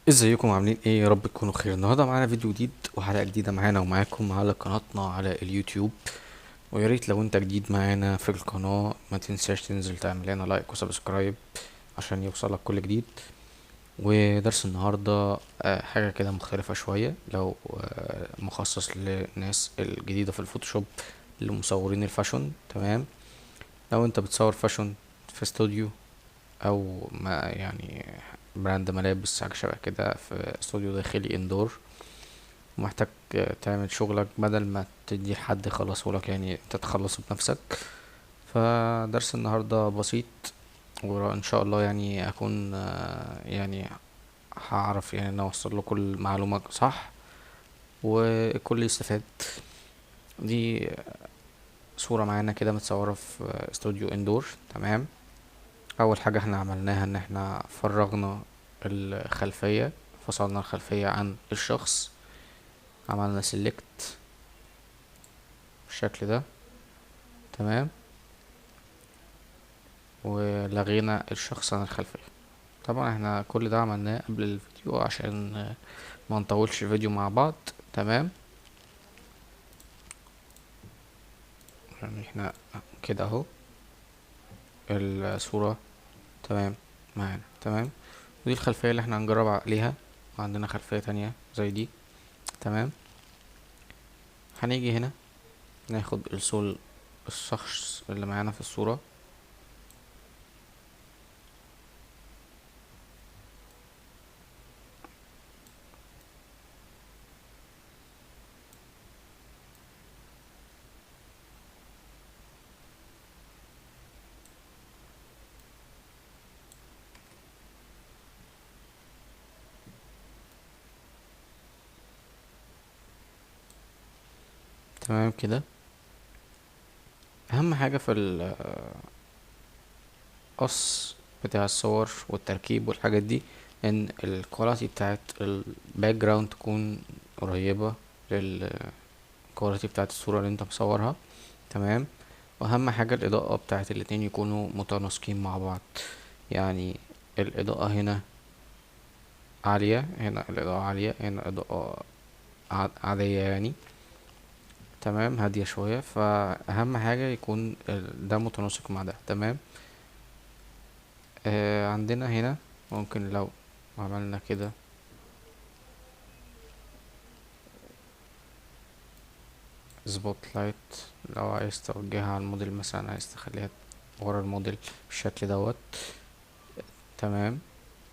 ازيكم عاملين ايه؟ يا رب تكونوا خير. النهارده معانا فيديو جديد وحلقه جديده معانا ومعاكم على قناتنا على اليوتيوب. ويا ريت لو انت جديد معانا في القناه ما تنساش تنزل تعمل لنا لايك وسبسكرايب عشان يوصلك كل جديد. ودرس النهارده حاجه كده مختلفه شويه، لو مخصص للناس الجديده في الفوتوشوب، لمصورين الفاشون. تمام. لو انت بتصور فاشون في استوديو او ما يعني براند ملابس حاجه شبه كده في استوديو داخلي اندور، ومحتاج تعمل شغلك بدل ما تدي حد يخلصه لك، يعني انت تخلصه بنفسك. فدرس النهاردة بسيط، وان شاء الله يعني اكون يعني هعرف يعني ان اوصل لكم المعلومة صح والكل يستفاد. دي صورة معانا كده متصورة في استوديو اندور. تمام. اول حاجة احنا عملناها ان احنا فرغنا الخلفية، فصلنا الخلفية عن الشخص، عملنا سيلكت بالشكل ده. تمام. ولغينا الشخص عن الخلفية. طبعا احنا كل ده عملناه قبل الفيديو عشان ما نطولش الفيديو مع بعض. تمام. يعني احنا كده اهو الصورة. تمام معانا. تمام. ودي الخلفية اللي احنا هنجرب عليها، وعندنا خلفية تانية زي دي. تمام. هنيجي هنا ناخد الصول الشخص اللي معانا في الصورة. تمام كده. اهم حاجة في القص بتاع الصور والتركيب والحاجات دي ان الكواليتي بتاعت الباك جراوند تكون قريبة للكواليتي بتاعت الصورة اللي انت مصورها. تمام. واهم حاجة الاضاءة بتاعت الاتنين يكونوا متناسقين مع بعض. يعني الاضاءة هنا عالية، هنا الاضاءة عالية، هنا اضاءة عادية يعني. تمام. هادية شوية. فاهم حاجة يكون ده متناسق مع ده. تمام. عندنا هنا ممكن لو عملنا كده سبوت لايت، لو عايز توجهها على الموديل مثلا، عايز تخليها ورا الموديل بالشكل دوت. تمام.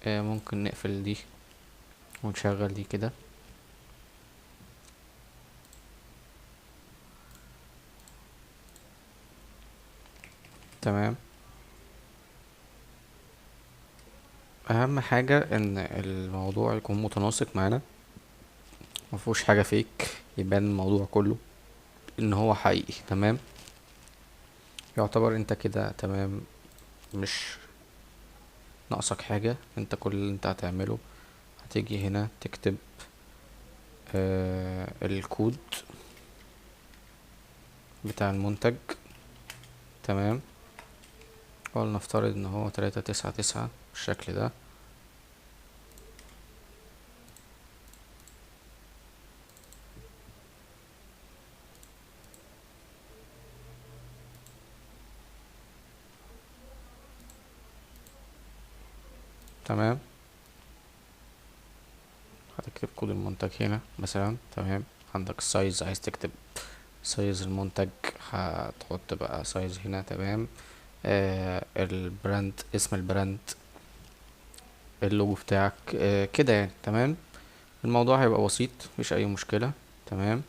ممكن نقفل دي ونشغل دي كده. تمام. اهم حاجة ان الموضوع يكون متناسق معانا، مفهوش حاجة فيك، يبان الموضوع كله ان هو حقيقي. تمام. يعتبر انت كده تمام، مش ناقصك حاجة. انت كل اللي انت هتعمله هتيجي هنا تكتب الكود بتاع المنتج. تمام. ولنفترض ان هو 399 بالشكل ده. تمام. هتكتب كود المنتج هنا مثلا. تمام. عندك السايز، عايز تكتب سايز المنتج هتحط بقى سايز هنا. تمام. البراند، اسم البراند، اللوجو بتاعك، كده يعني. تمام. الموضوع هيبقى بسيط، مفيش اي مشكلة. تمام.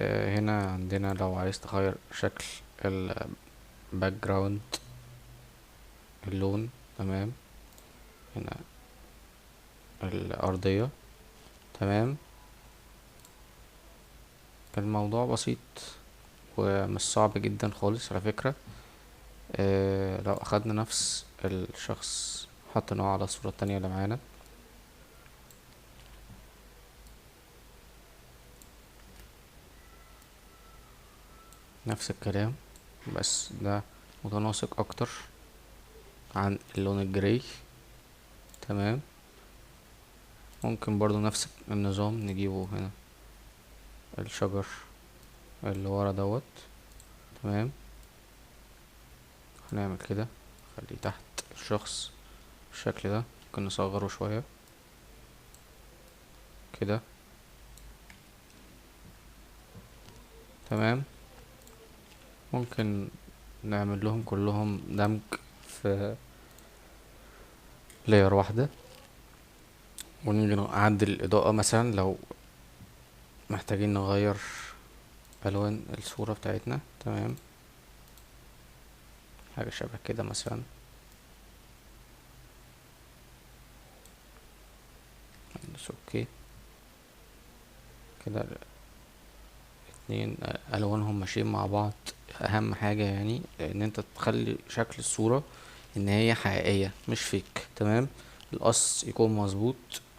هنا عندنا لو عايز تغير شكل الباك جراوند، اللون. تمام. هنا الأرضية. تمام. الموضوع بسيط ومش صعب جدا خالص على فكرة. لو أخدنا نفس الشخص حطيناه على الصورة التانية اللي معانا، نفس الكلام، بس ده متناسق أكتر عن اللون الجراي. تمام. ممكن برضو نفس النظام نجيبه هنا، الشجر اللي ورا دوت. تمام، هنعمل كده، خليه تحت الشخص بالشكل ده. ممكن نصغره شوية كده. تمام، ممكن نعمل لهم كلهم دمج في لاير واحدة، ونيجي نعدل الإضاءة مثلا لو محتاجين نغير ألوان الصورة بتاعتنا. تمام، حاجة شبه كده مثلا. ندوس اوكي كده. اتنين ألوانهم ماشيين مع بعض. أهم حاجة يعني إن انت تخلي شكل الصورة ان هي حقيقية مش فيك. تمام، القص يكون مظبوط،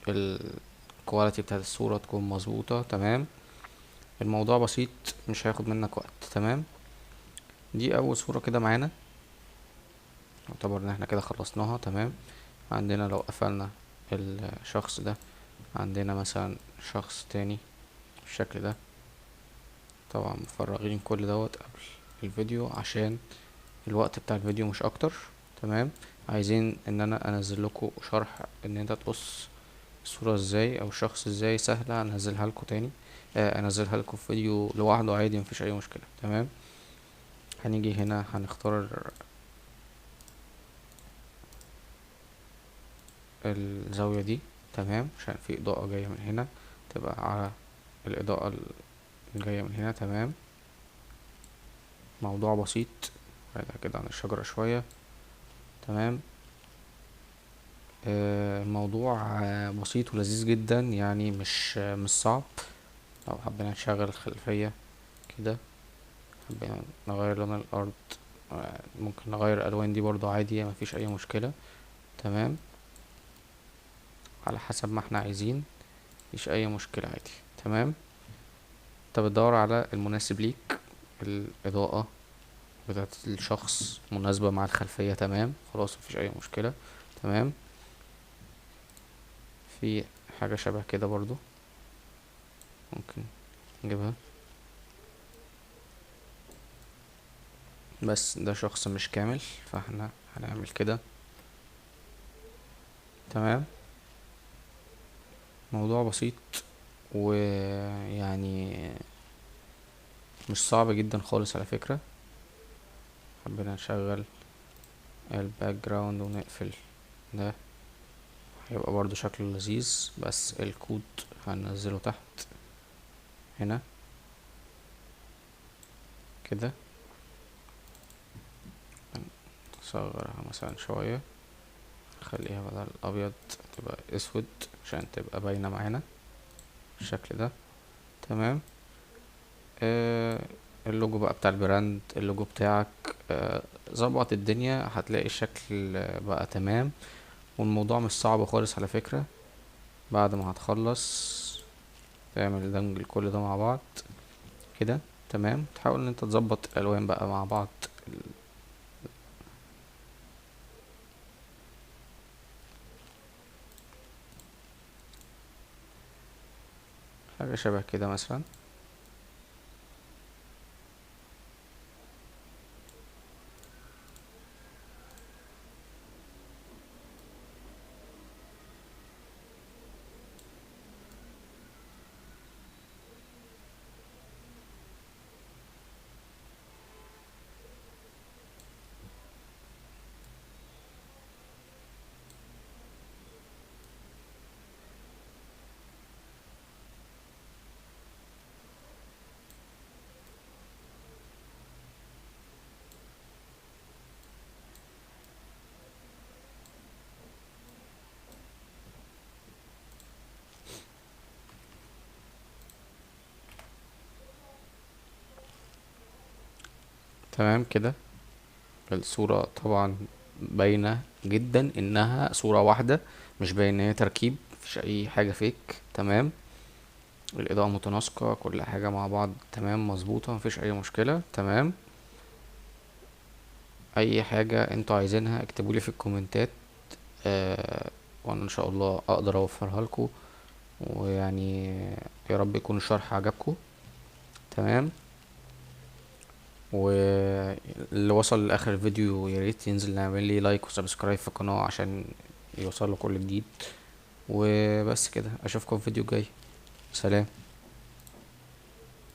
الكواليتي بتاعت الصورة تكون مظبوطة. تمام، الموضوع بسيط، مش هياخد منك وقت. تمام، دي اول صورة كده معانا، يعتبر ان احنا كده خلصناها. تمام، عندنا لو قفلنا الشخص ده، عندنا مثلا شخص تاني بالشكل ده. طبعا مفرغين كل دوت قبل الفيديو عشان الوقت بتاع الفيديو مش اكتر. تمام، عايزين ان انا انزل لكم شرح ان انت تقص الصورة ازاي او الشخص ازاي، سهلة، انزلها لكم تاني. انزلها لكم في فيديو لوحده عادي، مفيش اي مشكلة. تمام، هنيجي هنا هنختار الزاوية دي. تمام، عشان في اضاءة جاية من هنا تبقى على الاضاءة اللي جاية من هنا. تمام، موضوع بسيط. بعد كده عن الشجرة شوية. تمام، الموضوع بسيط ولذيذ جدا يعني، مش صعب. لو حبينا نشغل الخلفية كده، حبينا نغير لون الأرض، ممكن نغير الألوان دي برضو عادي، مفيش أي مشكلة. تمام، على حسب ما احنا عايزين، مفيش أي مشكلة عادي. تمام، انت بتدور على المناسب ليك، الإضاءة بتاعت الشخص مناسبة مع الخلفية. تمام، خلاص مفيش أي مشكلة. تمام، في حاجة شبه كده برضو ممكن نجيبها، بس ده شخص مش كامل فاحنا هنعمل كده. تمام، موضوع بسيط ويعني مش صعب جدا خالص على فكرة. حبينا نشغل الباك جراوند ونقفل ده، هيبقى برضو شكله لذيذ. بس الكود هننزله تحت هنا كده، نصغرها مثلا شوية، نخليها بدل الابيض تبقى اسود عشان تبقى باينة معانا بالشكل ده. تمام، آه اللوجو بقى بتاع البراند، اللوجو بتاعك، ظبط الدنيا هتلاقي الشكل بقى تمام. والموضوع مش صعب خالص على فكرة. بعد ما هتخلص تعمل دمج كل ده مع بعض كده. تمام، تحاول ان انت تظبط الالوان بقى مع بعض. حاجة شبه كده مثلا. تمام كده، الصورة طبعا باينة جدا انها صورة واحدة، مش باين ان هي تركيب، مفيش اي حاجة فيك. تمام، الاضاءة متناسقة، كل حاجة مع بعض تمام مظبوطة، مفيش اي مشكلة. تمام، اي حاجة انتوا عايزينها اكتبولي في الكومنتات، وانا ان شاء الله اقدر اوفرها لكم. ويعني يا رب يكون الشرح عجبكم. تمام. واللي وصل لاخر الفيديو يا ريت ينزل يعمل لي لايك وسبسكرايب في القناة عشان يوصل له كل جديد. وبس كده، اشوفكم في فيديو جاي. سلام.